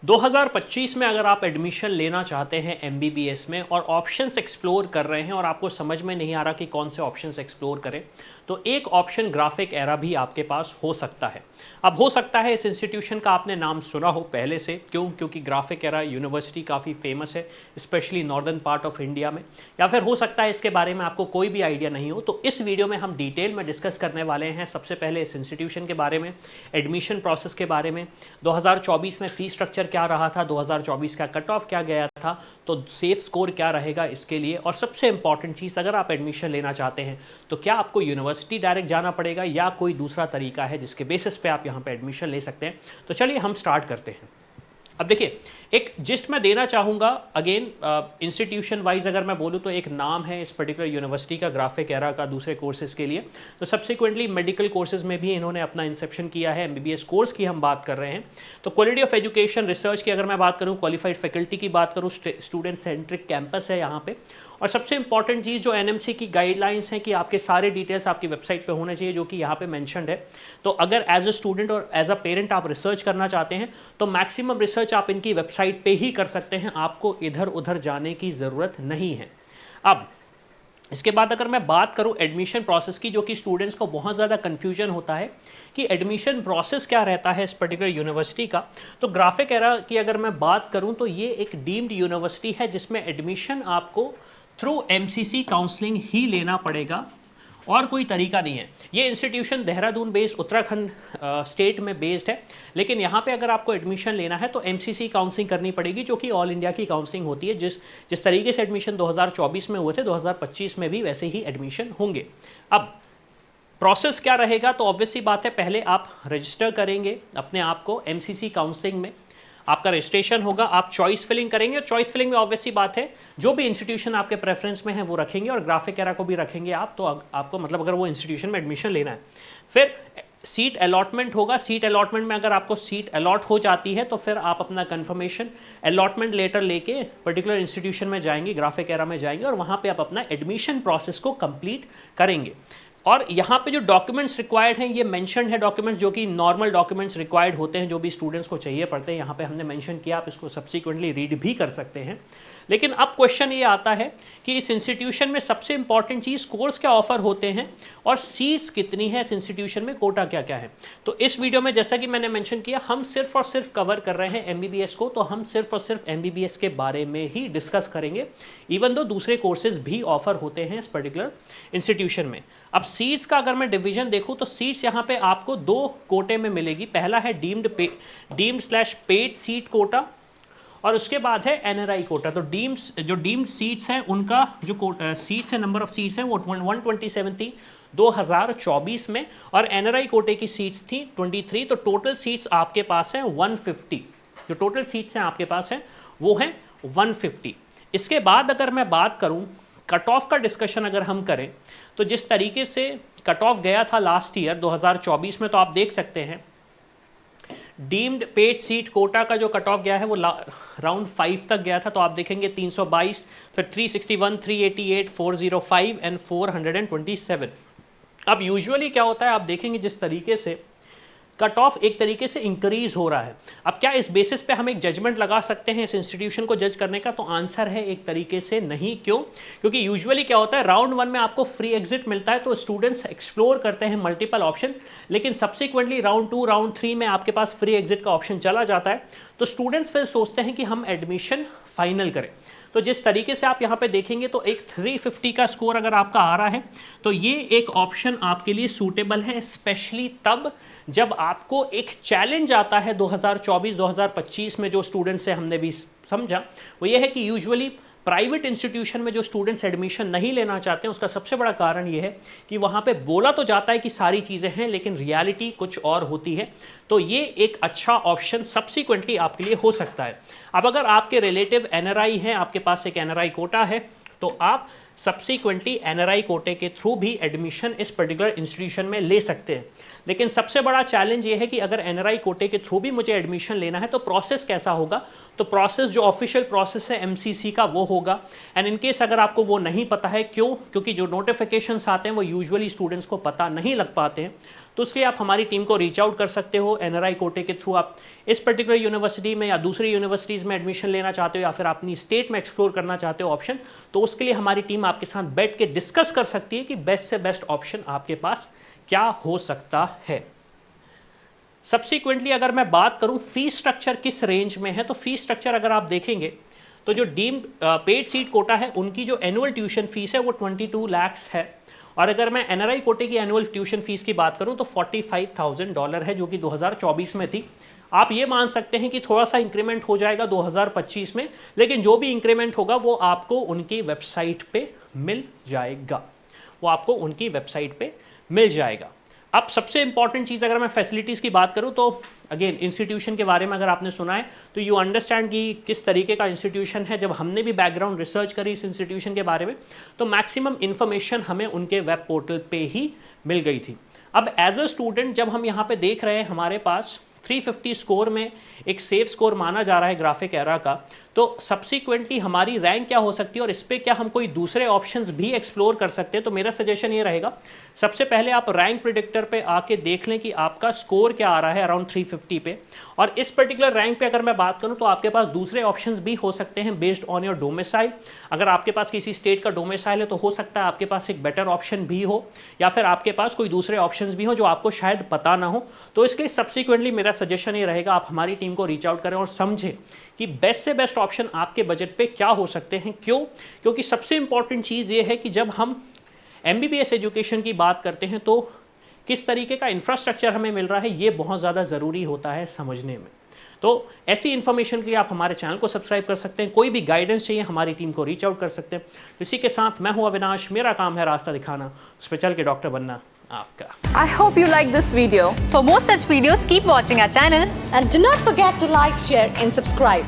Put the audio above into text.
2025 में अगर आप एडमिशन लेना चाहते हैं एमबीबीएस में और ऑप्शंस एक्सप्लोर कर रहे हैं और आपको समझ में नहीं आ रहा कि कौन से ऑप्शंस एक्सप्लोर करें, तो एक ऑप्शन ग्राफिक एरा भी आपके पास हो सकता है। अब हो सकता है इस इंस्टीट्यूशन का आपने नाम सुना हो पहले से, क्योंकि ग्राफिक एरा यूनिवर्सिटी काफ़ी फेमस है, specially northern part of India में। या फिर हो सकता है इसके बारे में आपको कोई भी आइडिया नहीं हो। तो इस वीडियो में हम डिटेल में डिस्कस करने वाले हैं सबसे पहले इस इंस्टीट्यूशन के बारे में, एडमिशन प्रोसेस के बारे में, 2024 में फी स्ट्रक्चर क्या रहा था, 2024 का कट ऑफ क्या गया था, तो सेफ स्कोर क्या रहेगा इसके लिए, और सबसे इंपॉर्टेंट चीज़, अगर आप एडमिशन लेना चाहते हैं तो क्या आपको यूनिवर्सिटी डायरेक्ट जाना पड़ेगा या कोई दूसरा तरीका है जिसके बेसिस पे आप यहाँ पे एडमिशन ले सकते हैं। तो चलिए हम स्टार्ट करते हैं। अब देखिए, एक जिस्ट मैं देना चाहूँगा अगेन, इंस्टीट्यूशन वाइज अगर मैं बोलूँ तो एक नाम है इस पर्टिकुलर यूनिवर्सिटी का, ग्राफिक एरा का, दूसरे कोर्सेज के लिए। तो सब्सिक्वेंटली मेडिकल कोर्सेज में भी इन्होंने अपना इंसेप्शन किया है। एमबीबीएस कोर्स की हम बात कर रहे हैं तो क्वालिटी ऑफ एजुकेशन रिसर्च की अगर मैं बात करूँ, क्वालिफाइड फैकल्टी की बात करूँ, स्टूडेंट सेंट्रिक कैंपस है यहाँ पे। और सबसे इंपॉर्टेंट चीज़ जो एनएमसी की गाइडलाइंस हैं कि आपके सारे डिटेल्स आपकी वेबसाइट पे होने चाहिए, जो कि यहाँ पे मेंशन्ड है। तो अगर एज अ स्टूडेंट और एज अ पेरेंट आप रिसर्च करना चाहते हैं तो मैक्सिमम रिसर्च आप इनकी वेबसाइट पे ही कर सकते हैं, आपको इधर उधर जाने की ज़रूरत नहीं है। अब इसके बाद अगर मैं बात करूं एडमिशन प्रोसेस की, जो कि स्टूडेंट्स को बहुत ज़्यादा कन्फ्यूजन होता है कि एडमिशन प्रोसेस क्या रहता है इस पर्टिकुलर यूनिवर्सिटी का, तो ग्राफिक एरा की अगर मैं बात करूं तो ये एक डीम्ड यूनिवर्सिटी है जिसमें एडमिशन आपको थ्रू एमसीसी काउंसलिंग ही लेना पड़ेगा और कोई तरीका नहीं है। ये institution Dehradun based, Uttarakhand state में बेस्ड है, लेकिन यहाँ पे अगर आपको एडमिशन लेना है तो एमसीसी काउंसलिंग करनी पड़ेगी, जो कि ऑल इंडिया की काउंसलिंग होती है। जिस तरीके से एडमिशन 2024 में हुए थे, 2025 में भी वैसे ही एडमिशन होंगे। अब प्रोसेस क्या रहेगा, तो ऑब्वियस सी बात है, पहले आप रजिस्टर करेंगे अपने आप को एमसीसी काउंसलिंग में, आपका रजिस्ट्रेशन होगा, आप चॉइस फिलिंग करेंगे। और चॉइस फिलिंग में ऑब्वियस सी बात है, जो भी इंस्टीट्यूशन आपके प्रेफरेंस में है वो रखेंगे और ग्राफिक एरा को भी रखेंगे आप। तो आपको मतलब अगर वो इंस्टीट्यूशन में एडमिशन लेना है, फिर सीट अलॉटमेंट होगा। सीट अलॉटमेंट में अगर आपको सीट अलॉट हो जाती है तो फिर आप अपना कंफर्मेशन अलॉटमेंट लेटर लेके पर्टिकुलर इंस्टीट्यूशन में जाएंगे, ग्राफिक एरा में जाएंगे, और वहाँ पे आप अपना एडमिशन प्रोसेस को कंप्लीट करेंगे। और यहाँ पे जो डॉक्यूमेंट्स रिक्वायर्ड हैं ये मेंशन है, डॉक्यूमेंट्स जो कि नॉर्मल डॉक्यूमेंट्स रिक्वायर्ड होते हैं, जो भी स्टूडेंट्स को चाहिए पड़ते हैं, यहाँ पे हमने मेंशन किया, आप इसको सब्सिक्वेंटली रीड भी कर सकते हैं। लेकिन अब क्वेश्चन ये आता है कि इस इंस्टीट्यूशन में सबसे इंपॉर्टेंट चीज़ कोर्स क्या ऑफर होते हैं और सीट्स कितनी है इस इंस्टीट्यूशन में, कोटा क्या क्या है। तो इस वीडियो में जैसा कि मैंने मेंशन किया, हम सिर्फ और सिर्फ कवर कर रहे हैं एमबीबीएस को, तो हम सिर्फ और सिर्फ एमबीबीएस के बारे में ही डिस्कस करेंगे, इवन दो दूसरे कोर्सेज भी ऑफर होते हैं इस पर्टिकुलर इंस्टीट्यूशन में। अब सीट्स का अगर मैं डिवीजन देखूं तो सीट्स यहाँ पे आपको दो कोटे में मिलेगी। पहला है deemed slash paid seat quota, और उसके बाद है एनआरआई कोटा। तो डीम्ड सीट्स हैं उनका जो सीट्स है, नंबर ऑफ सीट्स हैं वो 127 थी 2024 में, और एनआरआई कोटे की सीट्स थी 23। तो टोटल सीट्स आपके पास हैं 150। जो टोटल सीट्स हैं आपके पास हैं वो हैं 150। इसके बाद अगर मैं बात करूं कट ऑफ का डिस्कशन अगर हम करें, तो जिस तरीके से कट ऑफ गया था लास्ट ईयर 2024 में, तो आप देख सकते हैं डीम्ड पेड सीट कोटा का जो कट ऑफ गया है वो राउंड 5 तक गया था। तो आप देखेंगे 322, फिर 361, 388, 405 एंड 427। अब यूजुअली क्या होता है, आप देखेंगे जिस तरीके से कट ऑफ एक तरीके से इंक्रीज हो रहा है। अब क्या इस बेसिस पे हम एक जजमेंट लगा सकते हैं इस इंस्टीट्यूशन को जज करने का, तो आंसर है एक तरीके से नहीं। क्यों? क्योंकि यूजुअली क्या होता है, राउंड 1 में आपको फ्री एग्जिट मिलता है तो स्टूडेंट्स एक्सप्लोर करते हैं मल्टीपल ऑप्शन, लेकिन सब्सिक्वेंटली राउंड 2, राउंड 3 में आपके पास फ्री एग्जिट का ऑप्शन चला जाता है, तो स्टूडेंट्स फिर सोचते हैं कि हम एडमिशन फाइनल करें। तो जिस तरीके से आप यहाँ पे देखेंगे तो एक 350 का स्कोर अगर आपका आ रहा है तो ये एक ऑप्शन आपके लिए सूटेबल है, स्पेशली तब जब आपको एक चैलेंज आता है 2024-2025 में। जो स्टूडेंट्स से हमने भी समझा वो ये है कि यूजुअली प्राइवेट इंस्टीट्यूशन में जो स्टूडेंट्स एडमिशन नहीं लेना चाहते हैं, उसका सबसे बड़ा कारण ये है कि वहाँ पे बोला तो जाता है कि सारी चीज़ें हैं, लेकिन रियलिटी कुछ और होती है। तो ये एक अच्छा ऑप्शन सब्सिक्वेंटली आपके लिए हो सकता है। अब अगर आपके रिलेटिव एनआरआई हैं, आपके पास एक एनआरआई कोटा है, तो आप सब्सिक्वेंटली एनआरआई कोटे के थ्रू भी एडमिशन इस पर्टिकुलर इंस्टीट्यूशन में ले सकते हैं। लेकिन सबसे बड़ा चैलेंज ये है कि अगर एनआरआई कोटे के थ्रू भी मुझे एडमिशन लेना है तो प्रोसेस कैसा होगा। तो प्रोसेस जो ऑफिशियल प्रोसेस है एमसीसी का वो होगा। एंड इन केस अगर आपको वो नहीं पता है, क्योंकि जो नोटिफिकेशंस आते हैं वो यूजुअली स्टूडेंट्स को पता नहीं लग पाते हैं, तो उसके लिए आप हमारी टीम को रीच आउट कर सकते हो। NRI कोटे के थ्रू आप इस पर्टिकुलर यूनिवर्सिटी में या दूसरी यूनिवर्सिटीज़ में एडमिशन लेना चाहते हो या फिर अपनी स्टेट में एक्सप्लोर करना चाहते हो ऑप्शन, तो उसके लिए हमारी टीम आपके साथ बैठ के डिस्कस कर सकती है कि बेस्ट से बेस्ट ऑप्शन आपके पास क्या हो सकता है। सब्सिक्वेंटली अगर मैं बात करूं फीस स्ट्रक्चर किस रेंज में है, तो फीस स्ट्रक्चर अगर आप देखेंगे तो जो डीम्ड पेड सीट कोटा है उनकी जो एनुअल ट्यूशन फीस है वो 22 लाख है, और अगर मैं NRI कोटे की एनुअल ट्यूशन फीस की बात करूं तो $45,000 है, जो कि 2024 में थी। आप ये मान सकते हैं कि थोड़ा सा इंक्रीमेंट हो जाएगा 2025 में, लेकिन जो भी इंक्रीमेंट होगा वो आपको उनकी वेबसाइट पे मिल जाएगा, वो आपको उनकी वेबसाइट पे मिल जाएगा। अब सबसे इंपॉर्टेंट चीज़ अगर मैं फैसिलिटीज़ की बात करूं तो अगेन इंस्टीट्यूशन के बारे में अगर आपने सुना है तो यू अंडरस्टैंड कि किस तरीके का इंस्टीट्यूशन है। जब हमने भी बैकग्राउंड रिसर्च करी इस इंस्टीट्यूशन के बारे में तो मैक्सिमम इन्फॉर्मेशन हमें उनके वेब पोर्टल पे ही मिल गई थी। अब एज अ स्टूडेंट जब हम यहाँ पे देख रहे हैं हमारे पास 350 स्कोर में एक सेफ स्कोर माना जा रहा है ग्राफिक एरा का, तो सब्सिक्वेंटली हमारी रैंक क्या हो सकती है और इस पर क्या हम कोई दूसरे ऑप्शंस भी एक्सप्लोर कर सकते हैं। तो मेरा सजेशन ये रहेगा, सबसे पहले आप रैंक प्रिडिक्टर पे आके देख लें कि आपका स्कोर क्या आ रहा है अराउंड 350 पे, और इस पर्टिकुलर रैंक पे अगर मैं बात करूं तो आपके पास दूसरे ऑप्शंस भी हो सकते हैं बेस्ड ऑन योर डोमिसाइल। अगर आपके पास किसी स्टेट का डोमिसाइल है तो हो सकता है आपके पास एक बेटर ऑप्शन भी हो, या फिर आपके पास कोई दूसरे ऑप्शंस भी हो जो आपको शायद पता ना हो। तो इसके सब्सिक्वेंटली मेरा सजेशन ये रहेगा आप हमारी टीम को रीच आउट करें और समझें कि बेस्ट से बेस्ट ऑप्शन आपके बजट पे क्या हो सकते हैं। क्यों? क्योंकि सबसे इंपॉर्टेंट चीज़ ये है कि जब हम MBBS एजुकेशन की बात करते हैं तो किस तरीके का इंफ्रास्ट्रक्चर हमें मिल रहा है ये बहुत ज़्यादा ज़रूरी होता है समझने में। तो ऐसी इन्फॉर्मेशन के लिए आप हमारे चैनल को सब्सक्राइब कर सकते हैं। कोई भी गाइडेंस चाहिए हमारी टीम को रीच आउट कर सकते हैं। इसी के साथ मैं हूं अविनाश, मेरा काम है रास्ता दिखाना, उस पर चल के डॉक्टर बनना आपका। I hope you like this video. For more such videos, keep watching our channel. And do not forget to like, share and subscribe.